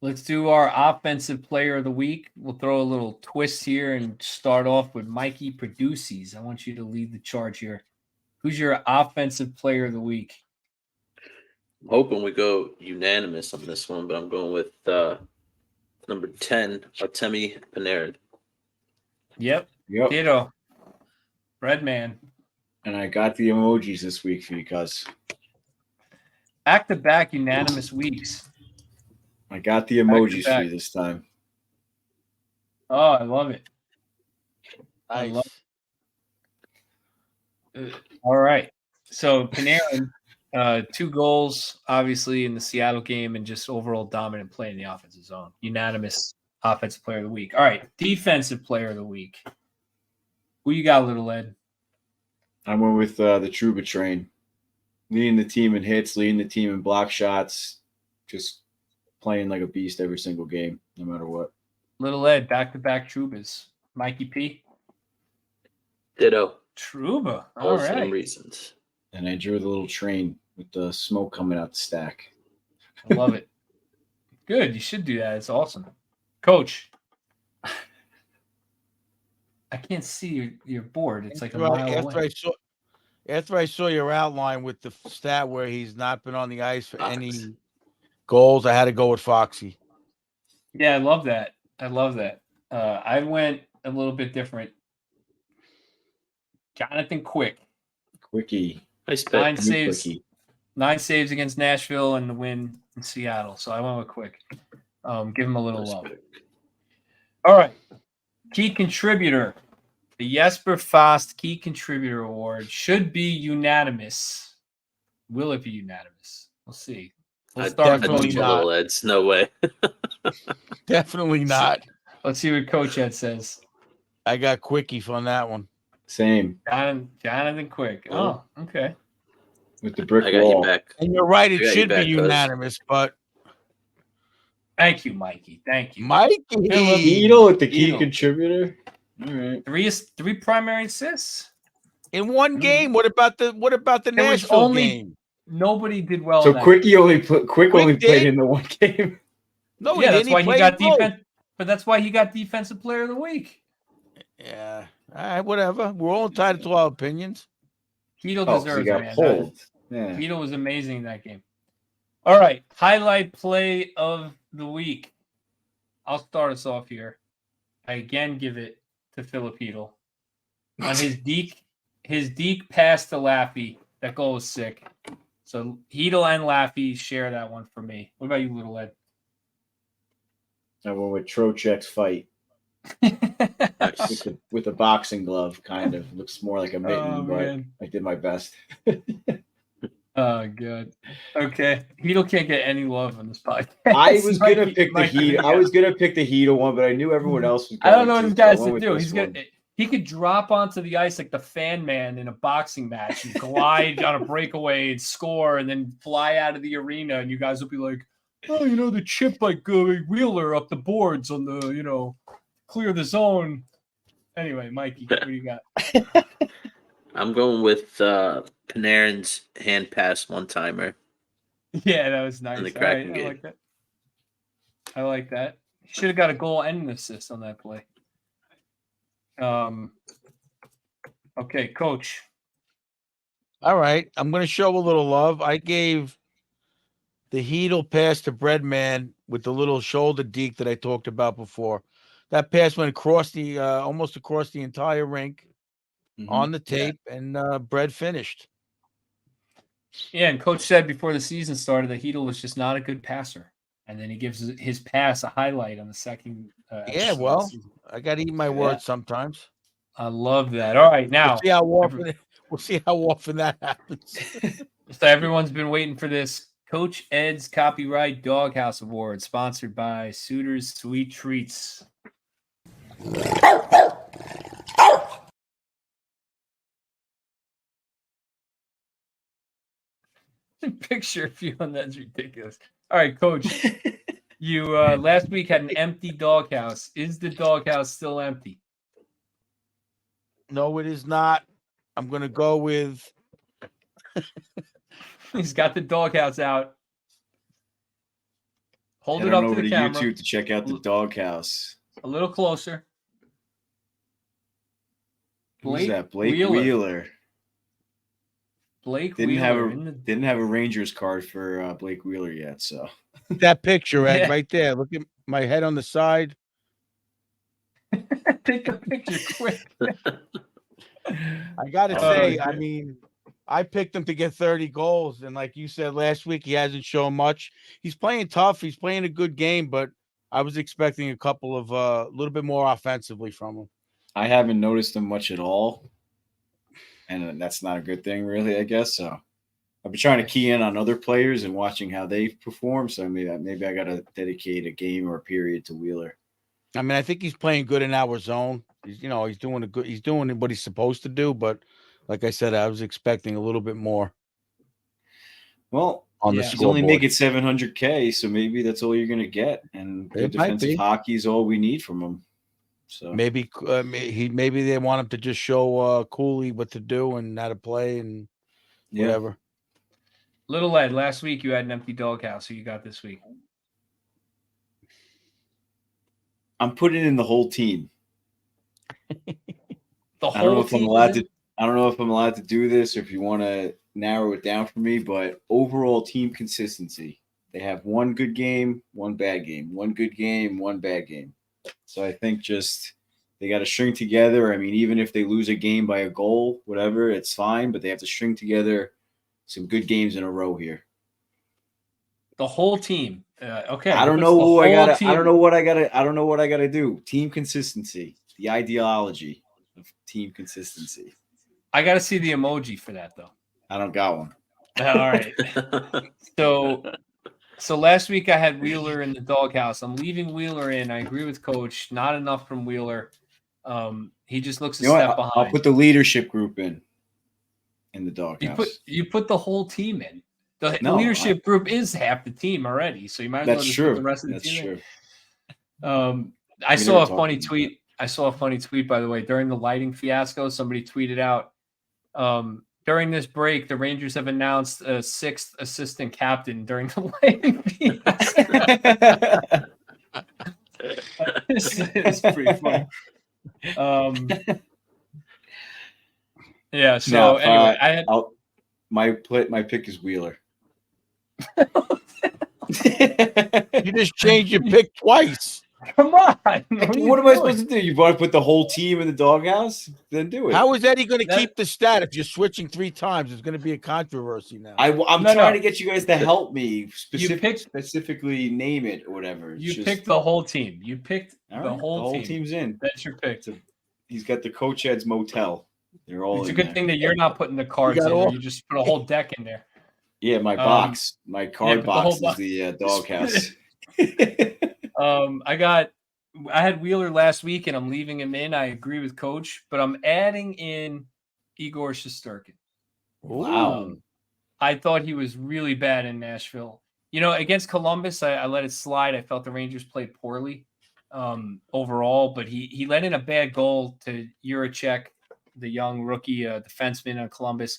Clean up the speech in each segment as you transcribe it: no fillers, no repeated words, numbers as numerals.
Let's do our offensive player of the week. We'll throw a little twist here and start off with Mikey Produces. I want you to lead the charge here. Who's your offensive player of the week? I'm hoping we go unanimous on this one, but I'm going with number 10, Artemi Panarin. Yep. Yep. Ditto. Red Man. And I got the emojis this week for you guys. Back-to-back unanimous weeks. I got the emojis Back-to-back. for you this time. Oh, I love it. I Nice. love it. All right. So Panarin, 2 goals, obviously, in the Seattle game, and just overall dominant play in the offensive zone. Unanimous offensive player of the week. All right. Defensive player of the week. Who you got, Little Ed? I went with the Trouba train. Leading the team in hits, leading the team in block shots, just playing like a beast every single game, no matter what. Little Ed, back-to-back Trubas. Mikey P. Ditto. Truba. All All the same right. reasons. And I drew the little train with the smoke coming out the stack. I love it. Good. You should do that. It's awesome. Coach. I can't see your board. It's like a mile away. After I saw your outline with the stat where he's not been on the ice for any goals, I had to go with Foxy. Yeah, I love that. I went a little bit different. Jonathan Quick. Quickie. Nice bet. 9 saves. Quickie. 9 saves against Nashville and the win in Seattle. So I went with Quick. Give him a little Nice love. pick. All right. Key contributor. The Jesper Fast Key Contributor Award should be unanimous. Will it be unanimous? We'll see. We'll I'd start with definitely teach Coach a Ed. little Eds. No way. Definitely not. Let's see what Coach Ed says. I got Quickie on that one. Same. Jonathan Quick. Oh, okay. With the brick I got wall. you back. And you're right, I it got you should back, be cuz. unanimous, but Thank you, Mikey. Thank you. Mikey. Beetle with the key Beetle. contributor. All right. Three primary assists. In one game. What about the There was Nashville only game? Nobody did well. So in that Quickie only played did. in the one game. No, yeah, he that's didn't. why he played got both. defense. But that's why he got defensive player of the week. Yeah. All right, whatever. We're all entitled to our opinions. Keto Oh, 'cause deserves he got it, man. pulled. Yeah. Keto was amazing in that game. All right, highlight play of the week. I'll start us off here. I again give it to Filipino on his deke pass to Laffy. That goal was sick. So Heedle and Laffy share that one for me. What about you, Little Ed? I went with Trocheck's fight Nice. with a boxing glove, kind of. Looks more like a mitten, Oh, but man. I did my best. Oh, good. Okay. Heedle can't get any love on this podcast. I was gonna Mikey- pick the Mikey, Heat. I was gonna pick the Heat one, but I knew everyone else was I going don't know what to, this so I guy's went to with do. this He's one. gonna he could drop onto the ice like the fan man in a boxing match and glide on a breakaway and score and then fly out of the arena and you guys will be like, oh, the chip like Wheeler up the boards on the, clear the zone. Anyway, Mikey, what do you got? I'm going with Panarin's hand pass one timer. Yeah, that was nice. In the All right, Kraken I game. like that. I like that. He should have got a goal and an assist on that play. Okay, Coach. All right. I'm going to show a little love. I gave the Heedle pass to Breadman with the little shoulder deke that I talked about before. That pass went across almost across the entire rink on the tape, and Bread finished. Yeah, and Coach said before the season started that Heedle was just not a good passer. And then he gives his pass a highlight on the second. Yeah, episode of the well, season. I got to eat my words sometimes. I love that. All right, now We'll see how often that happens. so everyone's been waiting for this. Coach Ed's Copyright Doghouse Award, sponsored by Suitors Sweet Treats. Picture of you on that's ridiculous. All right, Coach. You last week had an empty doghouse. Is the doghouse still empty? No, it is not. I'm going to go with. He's got the doghouse out. Hold Head it on up to over the to camera. YouTube to check out the Doghouse. A little closer. Who's that? Blake Wheeler. Wheeler. Blake Didn't Wheeler. have a Rangers card for Blake Wheeler yet. So That picture, Ed, Yeah. right there. Look at my head on the side. Take a picture quick. I gotta Oh, say, yeah. I mean, I picked him to get 30 goals, and like you said last week, he hasn't shown much. He's playing tough. He's playing a good game, but I was expecting a couple of a little bit more offensively from him. I haven't noticed him much at all, and that's not a good thing, really. I guess so. I've been trying to key in on other players and watching how they perform. So maybe I got to dedicate a game or a period to Wheeler. I mean, I think he's playing good in our zone. He's doing what he's supposed to do. But like I said, I was expecting a little bit more. Well, on the he's only scoreboard. making $700K, so maybe that's all you're going to get. And good It might defensive be. hockey is all we need from him. So Maybe maybe they want him to just show Cooley what to do and how to play and whatever. Little Ed, last week you had an empty doghouse. Who you got this week? I'm putting in the whole team. The I don't know whole if I'm team. allowed to. I don't know if I'm allowed to do this, or if you want to narrow it down for me. But overall team consistency. They have one good game, one bad game, one good game, one bad game. So I think just they got to string together. I mean, even if they lose a game by a goal, whatever, it's fine. But they have to string together some good games in a row here. The whole team. Okay. I don't know who I got. I don't know what I got to. I don't know what I got to do. Team consistency. The ideology of team consistency. I got to see the emoji for that, though. I don't got one. All right. So last week I had Wheeler in the doghouse. I'm leaving Wheeler in. I agree with Coach. Not enough from Wheeler. He just looks a step behind. I'll put the leadership group in the doghouse. You put the whole team in. The leadership group is half the team already, so you might as well just put the rest of the team in. I saw a funny tweet. I saw a funny tweet, by the way, during the lighting fiasco. Somebody tweeted out, during this break, the Rangers have announced a 6th assistant captain during the lighting fiasco. It's pretty funny. Yeah. So anyway, I had my pick is Wheeler. You just changed your pick twice. Come on. What am I supposed to do? You want to put the whole team in the doghouse? Then do it. How is Eddie going to keep the stat if you're switching 3 times? It's going to be a controversy now. I'm trying to get you guys to help me specifically name it or whatever. Picked the whole team. You picked the whole team. Team's in. That's your pick. He's got the Coach Ed's motel. They're all. It's a good thing that you're not putting the cards in. You just put a whole deck in there. Yeah, my box, my card box is the doghouse. I had Wheeler last week, and I'm leaving him in. I agree with Coach, but I'm adding in Igor Shesterkin. Wow. I thought he was really bad in Nashville. Against Columbus, I let it slide. I felt the Rangers played poorly overall, but he let in a bad goal to Juracek, the young rookie defenseman in Columbus.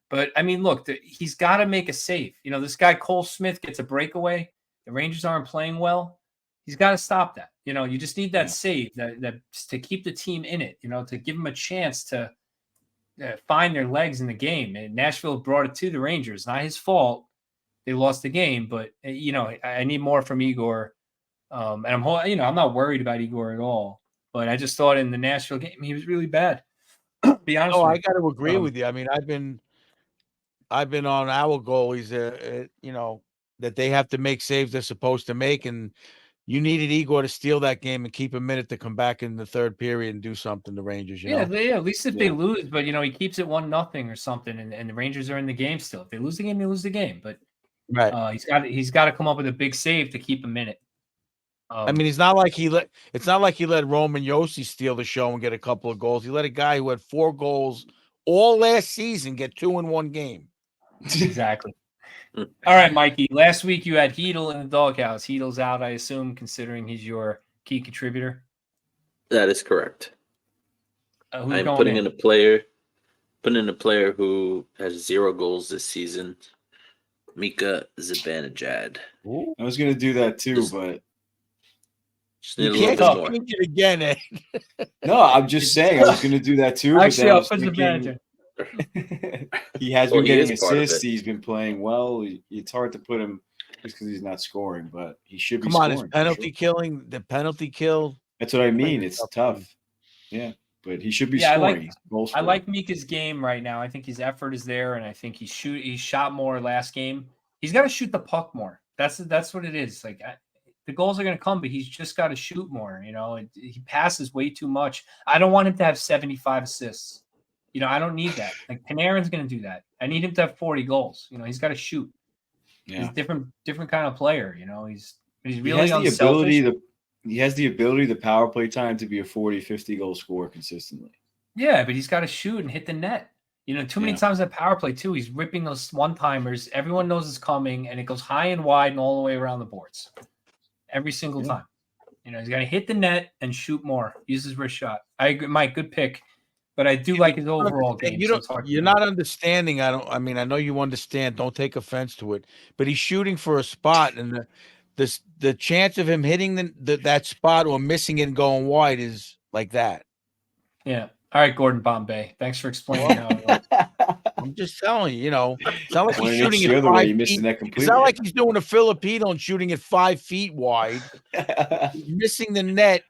But, I mean, look, he's got to make a save. this guy Cole Smith gets a breakaway. The Rangers aren't playing well. He's got to stop that. You just need that save that to keep the team in it, to give them a chance to find their legs in the game. And Nashville brought it to the Rangers. Not his fault. They lost the game, but, I need more from Igor. And I'm not worried about Igor at all. But I just thought in the Nashville game, he was really bad. Be honest with you. I got to agree with you. I mean, I've been on our goalies, that they have to make saves they're supposed to make, and you needed Igor to steal that game and keep a minute to come back in the third period and do something. The Rangers, at least if they lose, but he keeps it 1-0 or something, and the Rangers are in the game still. If they lose the game, they lose the game. But he's got to come up with a big save to keep him in it. I mean, it's not like he let Roman Josi steal the show and get a couple of goals. He let a guy who had 4 goals all last season get 2 in one game. Exactly. All right, Mikey. Last week you had Hedel in the doghouse. Hedel's out, I assume, considering he's your key contributor. That is correct. I'm putting in a player who has 0 goals this season. Mika Zibanejad. Ooh. I was gonna do that too, Just- but Just need You a little can't bit tough. more. change it again, Ed. no, I'm just saying I was gonna do that too. Actually, but then I I'll was put the thinking manager. he has Well, been he getting is part of assists. it. He's been playing well. It's hard to put him just because he's not scoring, but he should be Come on, scoring. his for penalty sure. killing, the penalty kill. That's what I mean. a It's tough tough. game. Yeah, but he should be Yeah, I scoring. like- He's a goal I scorer. like Mika's game right now. I think his effort is there, and I think he shot more last game. He's got to shoot the puck more. That's what it is. Like the goals are going to come, but he's just got to shoot more. You know, he passes way too much. I don't want him to have 75 assists. You know, I don't need that. Like Panarin's going to do that. I need him to have 40 goals. You know, he's got to shoot. Yeah. He's different kind of player. You know, he's He really has the unselfish. ability he has the ability, the power play time to be a 40, 50 goal scorer consistently. Yeah, but he's got to shoot and hit the net. You know, too many Yeah. times in power play too. He's ripping those one-timers. Everyone knows it's coming, and it goes high and wide and all the way around the boards. Every single time. You know, he's got to hit the net and shoot more. Use his wrist shot. I agree, Mike. Good pick, but I do like his overall game. You so don't. it's hard to You're know. not understanding. I mean, I know you understand. Don't take offense to it. But he's shooting for a spot, and the chance of him hitting that spot or missing it and going wide is like that. Yeah. All right, Gordon Bombay. Thanks for explaining how it works. I'm just telling you. You know, it's not like When he's it's shooting the it other way, 5 he misses feet. that It's completely. not like he's doing a Filipino and shooting it 5 feet wide. He's missing the net.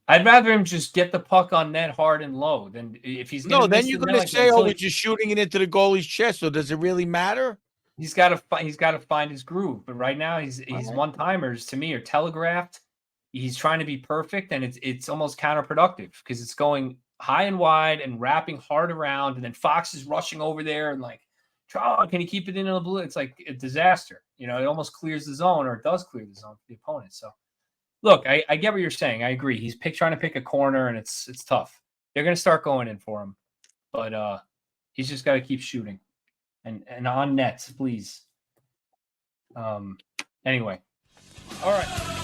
I'd rather him just get the puck on net hard and low than if he's No, gonna then miss you're the net going to like that say, until "Oh, he's just shooting it into the goalie's chest." So does it really matter? he's got to find his groove. But right now, his Right. one-timers to me are telegraphed. He's trying to be perfect, and it's almost counterproductive because it's going high and wide and wrapping hard around, and then Fox is rushing over there and like, oh, can he keep it in the blue? It's like a disaster. You know, it almost clears the zone, or it does clear the zone for the opponent. So, look, I get what you're saying. I agree. He's trying to pick a corner, and it's tough. They're going to start going in for him, but he's just got to keep shooting. And on nets, please. Anyway. All right.